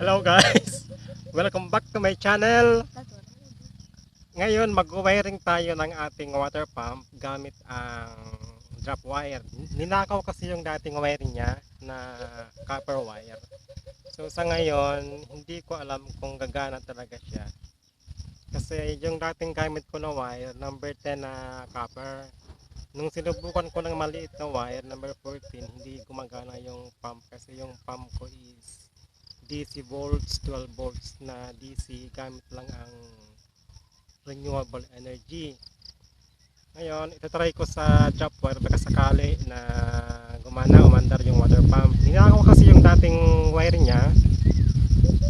Hello guys! Welcome back to my channel. Ngayon mag-wiring tayo ng ating water pump gamit ang drop wire. Ninakaw kasi yung dating wiring niya na copper wire. So sa ngayon, hindi ko alam kung gagana talaga siya. Kasi yung dating gamit ko na wire, number 10 na copper. Nung sinubukan ko ng maliit na wire, number 14, hindi gumagana yung pump kasi yung pump ko is DC volts, 12 volts na DC, gamit lang ang renewable energy. Ngayon, itatry ko sa drop wire baka sakali na umandar yung water pump. Ninakaw kasi yung dating wire niya,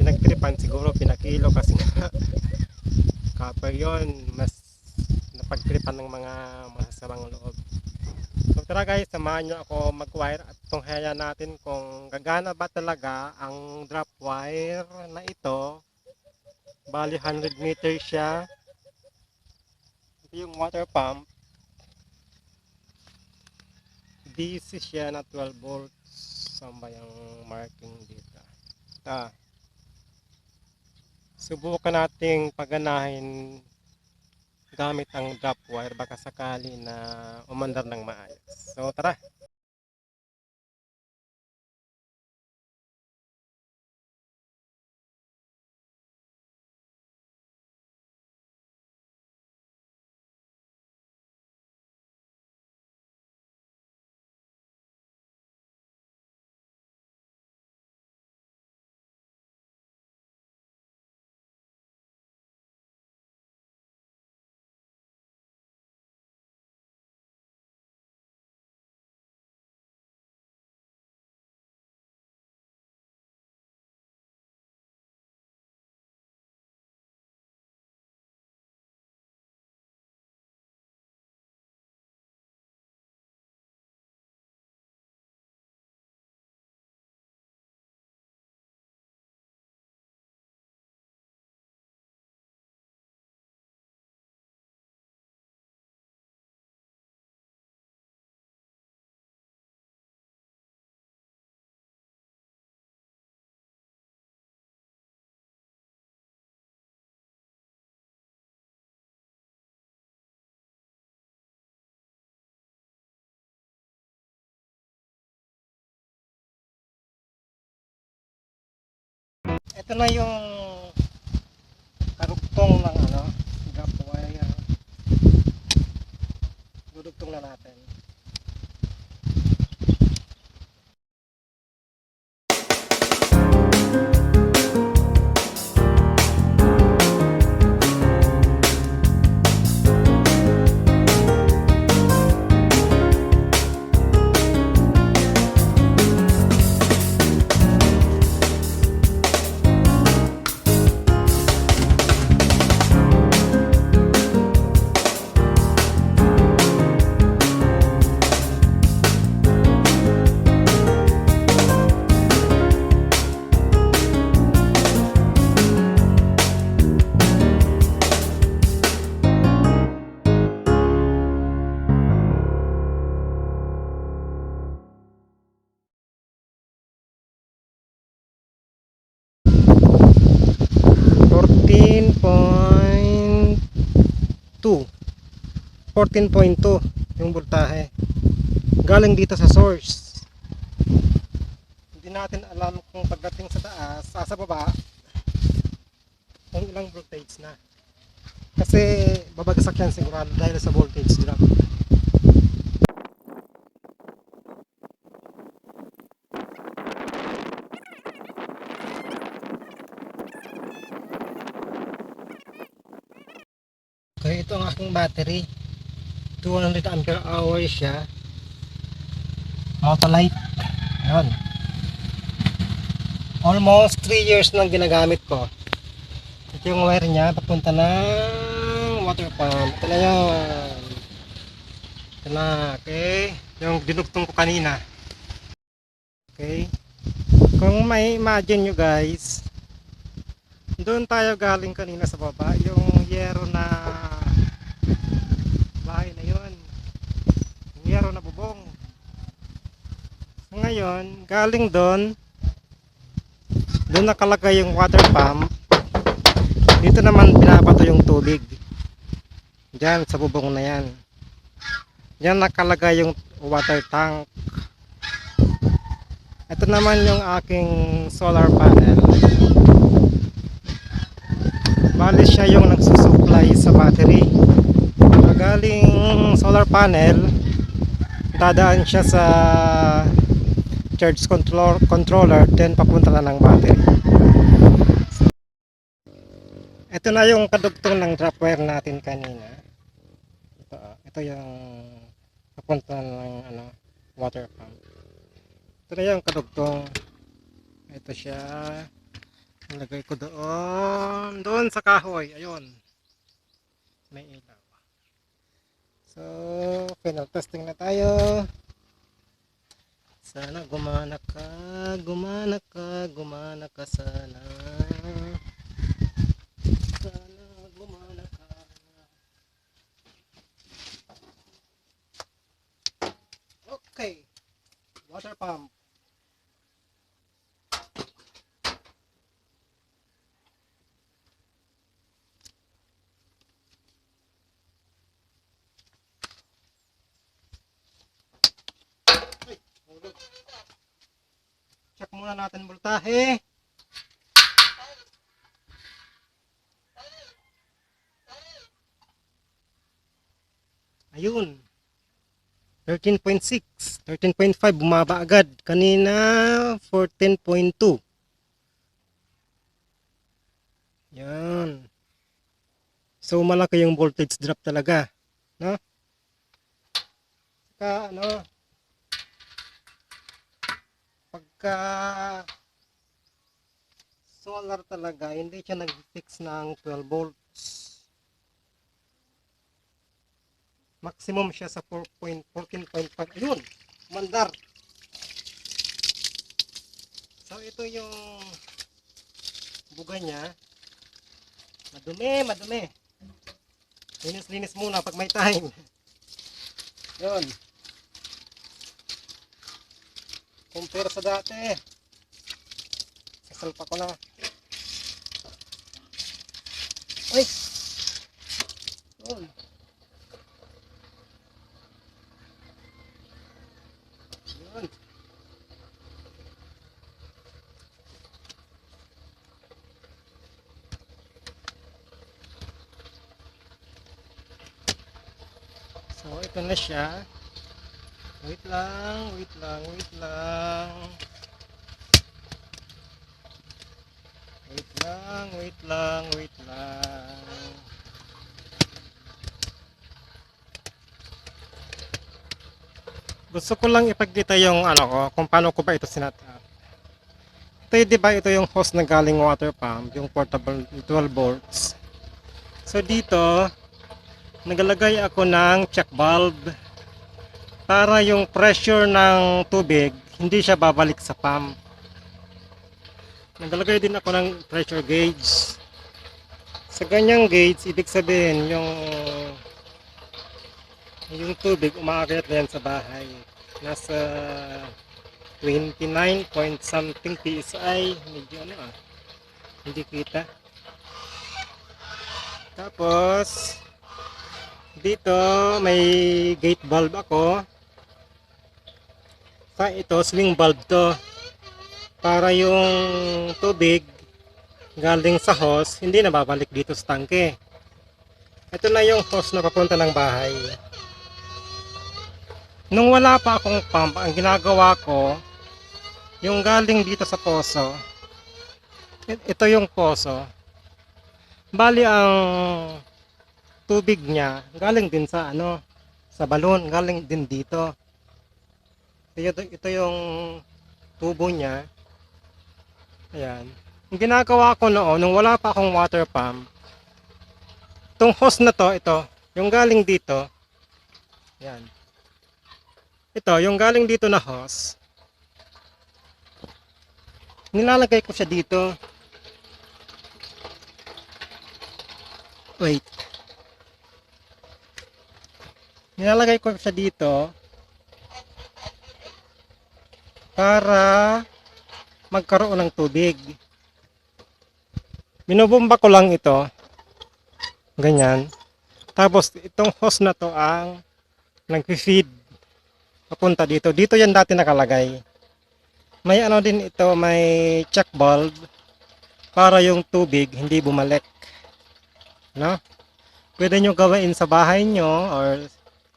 pinagtripan siguro, pinakilo kasi nga copper yon, mas napagtripan ng mga masasamang loob. So tara guys, samahan nyo ako mag-wire at tunghayan natin kung gagana ba talaga ang drop wire na ito. Bali 100 meters siya. Ito yung water pump. DC siya na 12 volts. Saan ba yung marking dito? Ito. Subukan nating paganahin gamit ang drop wire baka sakali na umandar ng maayos. So tara! Ito na yung karugtong ng drop wire. Dudugtong na natin. Two 14.2 yung voltahe galing dito sa source. Hindi natin alam kung pagdating sa taas, sa baba kung ilang voltage na, kasi babagsak yan sigurado dahil sa voltage drop. Okay, ito ang aking battery, 200 ampere hour siya, Motolite. Ayan, almost 3 years nang ginagamit ko. Ito yung wire niya papunta ng water pump. Ito na yun, ito na. Okay, yung dinugtong ko kanina. Okay, kung may imagine nyo guys, doon tayo galing kanina sa baba, yung yero na bahay na yun, yung yero na bubong. Ngayon galing doon Doon nakalagay yung water pump. Dito naman binabato yung tubig. Diyan sa bubong na yan. Diyan nakalagay yung water tank. Ito naman yung aking solar panel. Bali siya yung nagsusupply sa battery. Galing solar panel, dadaan siya sa charge controller, then papunta na ng battery. Ito na yung kadugtong ng drop wire natin kanina. Ito yung papunta ng water pump. Ito na yung kadugtong. Ito siya. Nilagay ko doon sa kahoy. Ayun. May ilaw. So, final testing na tayo. Sana gumana ka sana. Sana gumana ka. Okay. Water pump. Check muna natin voltahe. Ayun. 13.6, 13.5 bumaba agad. Kanina 14.2. Yan. So malaki yung voltage drop talaga, no? Saka pagka solar talaga, hindi siya nag-fix ng 12 volts. Maximum siya sa 14.5. Ayun, mandar. So ito yung buga niya. Madumi. Linis muna pag may time. Yun. Compare sa dati. Sasalpa ko na. Ay! Yun. Yun. So, ito na siya. Wait lang. Gusto ko lang ipagkita yung kung paano ko ba ito sinat up. Ito di ba ito yung hose na galing water pump, yung portable 12 volts. So dito, nagalagay ako ng check valve para yung pressure ng tubig hindi siya babalik sa pump. Nagalagay din ako ng pressure gauge. Sa ganyang gauge, ibig sabihin yung tubig umaakyat na yan sa bahay. Nasa 29 point something PSI. Medyo hindi kita. Tapos dito may gate valve ako. Sa ito swing valve to, para yung tubig galing sa hose hindi na babalik dito sa tangke. Ito na yung hose na papunta ng bahay. Nung wala pa akong pump, ang ginagawa ko, yung galing dito sa poso, ito yung poso. Bali ang tubig niya galing din sa sa balon, galing din dito. Ito yung tubo niya. Ayan. Yung ginagawa ko noon, nung wala pa akong water pump, itong hose na to, yung galing dito, ayan. Ito, yung galing dito na hose, nilalagay ko siya dito. Wait. Nilalagay ko siya dito para magkaroon ng tubig. Binubumba ko lang ito. Ganyan. Tapos itong hose na to ang nag-feed papunta dito. Dito yan dati nakalagay. May ano din ito, may check valve para yung tubig hindi bumalik. No? Pwede nyo gawin sa bahay nyo or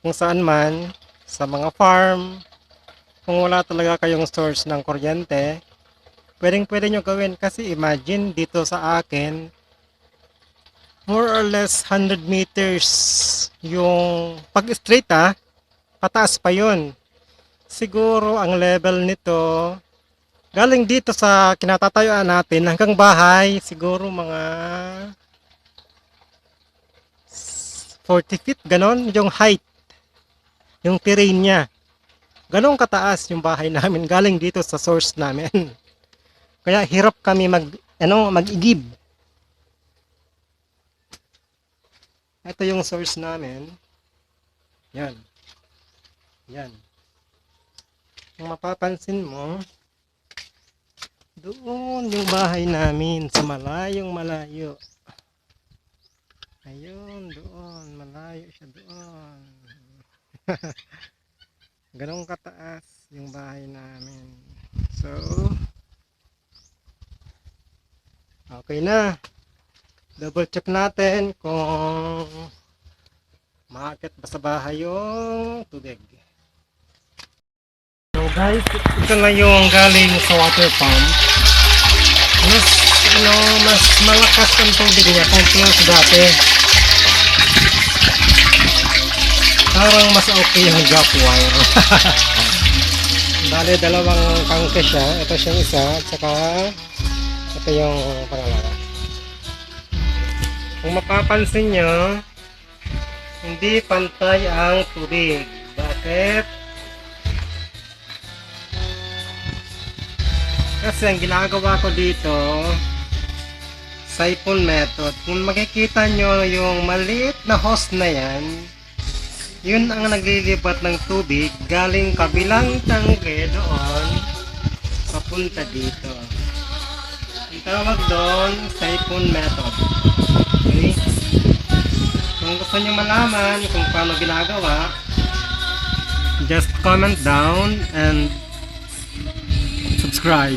kung saan man, sa mga farm. Kung wala talaga kayong source ng kuryente, pwede nyo gawin kasi imagine dito sa akin, more or less 100 meters yung pag straight pataas pa yun. Siguro ang level nito galing dito sa kinatatayuan natin hanggang bahay siguro mga 40 feet ganon yung height, yung terrain niya. Ganon kataas yung bahay namin galing dito sa source namin. Kaya hirap kami mag-igib. Ito yung source namin. Yan. Yan. Kung mapapansin mo, doon yung bahay namin sa malayong malayo. Ayun, doon. Malayo siya doon. Ganong kataas yung bahay namin. So, okay na. Double check natin kung maakit ba sa bahay yung tubig. So guys, ito na yung galing sa water pump. Mas malakas ang tubig niya compare sa dati. Parang mas okay yung drop wire. Bale, dalawang tangke siya. Ito siyang isa, at saka ito yung pangalawa. Kung mapapansin nyo, hindi pantay ang tubig. Bakit? Kasi ang ginagawa ko dito, siphon method. Kung makikita nyo yung maliit na hose na yan, yun ang naglilipat ng tubig galing kabilang tangke doon papunta dito. Ang tawag doon, siphon method. Okay? Kung gusto nyo malaman kung paano ginagawa, just comment down and subscribe.